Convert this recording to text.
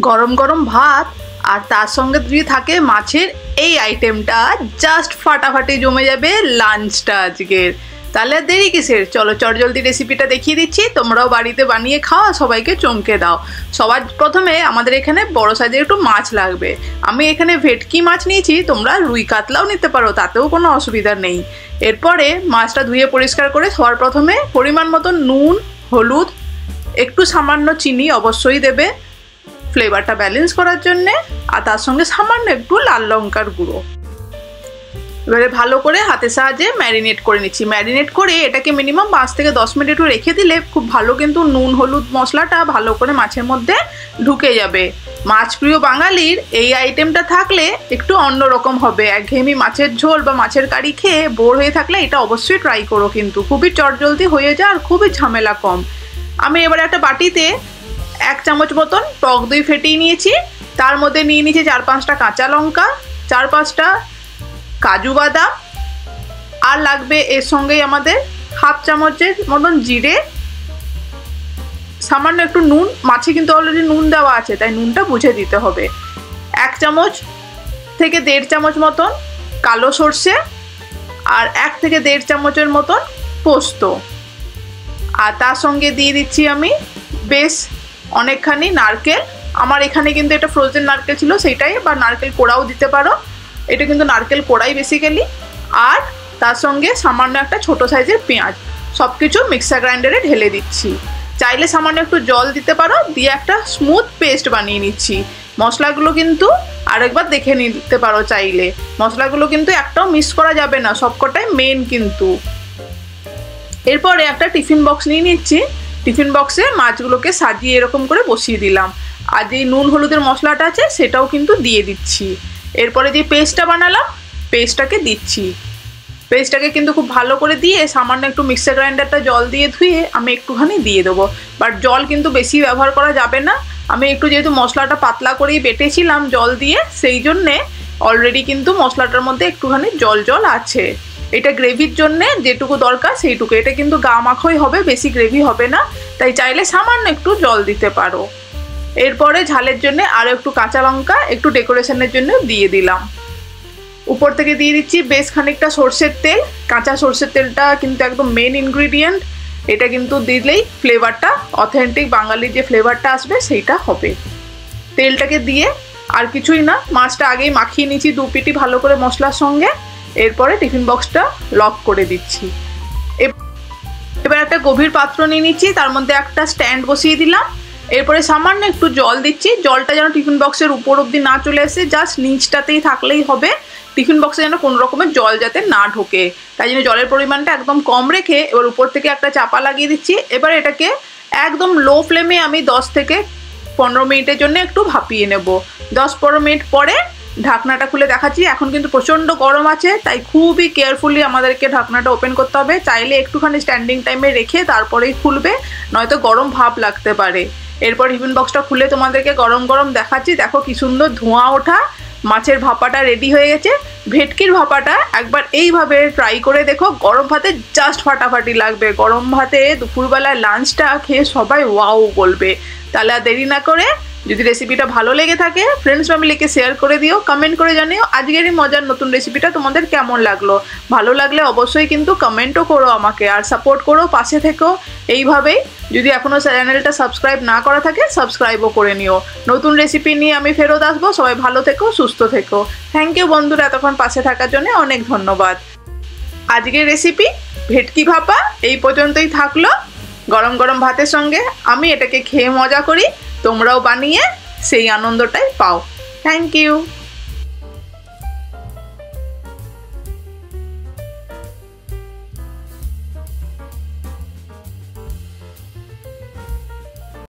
গরম গরম ভাত আর তার সঙ্গে যদি থাকে মাছের এই আইটেমটা, জাস্ট ফাটাফাটি জমে যাবে লাঞ্চটা আজকের। তাহলে আর দেরি কিসের, চলো চটজলদি রেসিপিটা দেখিয়ে দিচ্ছি, তোমরাও বাড়িতে বানিয়ে খাও, সবাইকে চমকে দাও। সবার প্রথমে আমাদের এখানে বড় সাইজের একটু মাছ লাগবে। আমি এখানে ভেটকি মাছ নিয়েছি, তোমরা রুই কাতলাও নিতে পারো, তাতেও কোনো অসুবিধা নেই। এরপরে মাছটা ধুয়ে পরিষ্কার করে সবার প্রথমে পরিমাণ মতো নুন, হলুদ, একটু সামান্য চিনি অবশ্যই দেবে ফ্লেভারটা ব্যালেন্স করার জন্যে, আর তার সঙ্গে সামান্য একটু লাল লঙ্কার গুঁড়ো। এবারে ভালো করে হাতের সাহায্যে ম্যারিনেট করে নিচ্ছি। ম্যারিনেট করে এটাকে মিনিমাম 5 থেকে 10 মিনিট একটু রেখে দিলে খুব ভালো কিন্তু নুন হলুদ মশলাটা ভালো করে মাছের মধ্যে ঢুকে যাবে। মাছ প্রিয় বাঙালির এই আইটেমটা থাকলে একটু অন্যরকম হবে। একঘেয়েমি মাছের ঝোল বা মাছের কারি খেয়ে বোর হয়ে থাকলে এটা অবশ্যই ট্রাই করো, কিন্তু খুবই চটজলদি হয়ে যায় আর খুবই ঝামেলা কম। আমি এবার একটা বাটিতে 1 চামচ মতন টক দই ফেটিয়ে নিয়েছি, তার মধ্যে নিয়ে নিয়েছি 4-5টা কাঁচা লঙ্কা, 4-5টা কাজু বাদাম, আর লাগবে এর সঙ্গেই আমাদের 1/2 চামচের মতন জিরে, সামান্য একটু নুন। মাছে কিন্তু অলরেডি নুন দেওয়া আছে, তাই নুনটা বুঝে দিতে হবে। 1 চামচ থেকে 1.5 চামচ মতন কালো সর্ষে, আর 1 থেকে 1.5 চামচের মতন পোস্ত, আর তার সঙ্গে দিয়ে দিচ্ছি আমি বেশ অনেকখানি নারকেল। আমার এখানে কিন্তু এটা ফ্রোজেন নারকেল ছিল সেইটাই, বা নারকেল কোড়াও দিতে পারো, এটা কিন্তু নারকেল কোড়াই বেসিক্যালি। আর তার সঙ্গে সামান্য একটা ছোট সাইজের পেঁয়াজ, সব কিছু মিক্সার গ্রাইন্ডারে ঢেলে দিচ্ছি। চাইলে সামান্য একটু জল দিতে পারো, দিয়ে একটা স্মুথ পেস্ট বানিয়ে নিচ্ছি। মশলাগুলো কিন্তু আরেকবার দেখে নিতে পারো চাইলে, মশলাগুলো কিন্তু একটাও মিস করা যাবে না, সবকটাই মেন কিন্তু। এরপরে একটা টিফিন বক্স নিয়ে নিচ্ছি, টিফিন বক্সে মাছগুলোকে সাজিয়ে এরকম করে বসিয়ে দিলাম, আর যে নুন হলুদের মশলাটা আছে সেটাও কিন্তু দিয়ে দিচ্ছি। এরপরে যে পেস্টটা বানালাম পেস্টটাকে দিচ্ছি, পেস্টটাকে কিন্তু খুব ভালো করে দিয়ে সামান্য একটু মিক্সার গ্রাইন্ডারটা জল দিয়ে ধুয়ে আমি একটুখানি দিয়ে দেবো, বাট জল কিন্তু বেশি ব্যবহার করা যাবে না। আমি একটু যেহেতু মশলাটা পাতলা করেই বেটেছিলাম জল দিয়ে, সেই জন্যে অলরেডি কিন্তু মশলাটার মধ্যে একটুখানি জল জল আছে। এটা গ্রেভির জন্যে যেটুকু দরকার সেইটুকু, এটা কিন্তু গা মাখোই হবে, বেশি গ্রেভি হবে না, তাই চাইলে সামান্য একটু জল দিতে পারো। এরপরে ঝালের জন্য আরও একটু কাঁচা লঙ্কা একটু ডেকোরেশনের জন্য দিয়ে দিলাম। উপর থেকে দিয়ে দিচ্ছি বেশ খানিকটা সর্ষের তেল, কাঁচা সর্ষের তেলটা কিন্তু একদম মেন ইনগ্রিডিয়েন্ট, এটা কিন্তু দিলেই ফ্লেভারটা অথেন্টিক বাঙালির যে ফ্লেভারটা আসবে সেইটা হবে। তেলটাকে দিয়ে আর কিছুই না, মাছটা আগেই মাখিয়ে নিচ্ছি 2 পিটি ভালো করে মশলার সঙ্গে। এরপরে টিফিন বক্সটা লক করে দিচ্ছি। এবার একটা গভীর পাত্র নিয়ে নিচ্ছি, তার মধ্যে একটা স্ট্যান্ড বসিয়ে দিলাম। এরপরে সামান্য একটু জল দিচ্ছি, জলটা যেন টিফিন বক্সের উপর অবধি না চলে আসে, জাস্ট নিচটাতেই থাকলেই হবে। টিফিন বক্সে যেন কোনো রকমের জল যাতে না ঢোকে, তাই জন্য জলের পরিমাণটা একদম কম রেখে এবার উপর থেকে একটা চাপা লাগিয়ে দিচ্ছি। এবার এটাকে একদম লো ফ্লেমে আমি 10 থেকে 15 মিনিটের জন্য একটু ভাপিয়ে নেব। 10-15 মিনিট পরে ঢাকনাটা খুলে দেখাচ্ছি। এখন কিন্তু প্রচণ্ড গরম আছে, তাই খুবই কেয়ারফুলি আমাদেরকে ঢাকনাটা ওপেন করতে হবে। চাইলে একটুখানি স্ট্যান্ডিং টাইমে রেখে তারপরেই খুলবে, নয়তো গরম ভাপ লাগতে পারে। এরপর টিফিন বক্সটা খুলে তোমাদেরকে গরম গরম দেখাচ্ছি। দেখো কি সুন্দর ধোঁয়া ওঠা, মাছের ভাপাটা রেডি হয়ে গেছে। ভেটকির ভাপাটা একবার এইভাবে ট্রাই করে দেখো, গরম ভাতে জাস্ট ফাটাফাটি লাগবে। গরম ভাতে দুপুরবেলায় লাঞ্চটা খেয়ে সবাই ওয়াও বলবে। তাহলে আর দেরি না করে, যদি রেসিপিটা ভালো লেগে থাকে ফ্রেন্ডস ফ্যামিলিকে শেয়ার করে দিও, কমেন্ট করে জানিও আজকের এই মজার নতুন রেসিপিটা তোমাদের কেমন লাগলো। ভালো লাগলে অবশ্যই কিন্তু কমেন্টও করো আমাকে, আর সাপোর্ট করো, পাশে থেকো এইভাবেই। যদি এখনও চ্যানেলটা সাবস্ক্রাইব না করা থাকে সাবস্ক্রাইবও করে নিও। নতুন রেসিপি নিয়ে আমি ফেরত আসবো। সবাই ভালো থেকো, সুস্থ থেকো। থ্যাংক ইউ বন্ধুরা, এতক্ষণ পাশে থাকার জন্য অনেক ধন্যবাদ। আজকের রেসিপি ভেটকি ভাপা এই পর্যন্তই থাকলো। গরম গরম ভাতের সঙ্গে আমি এটাকে খেয়ে মজা করি, তোমরাও বানিয়ে সেই আনন্দটাই পাও। Thank you.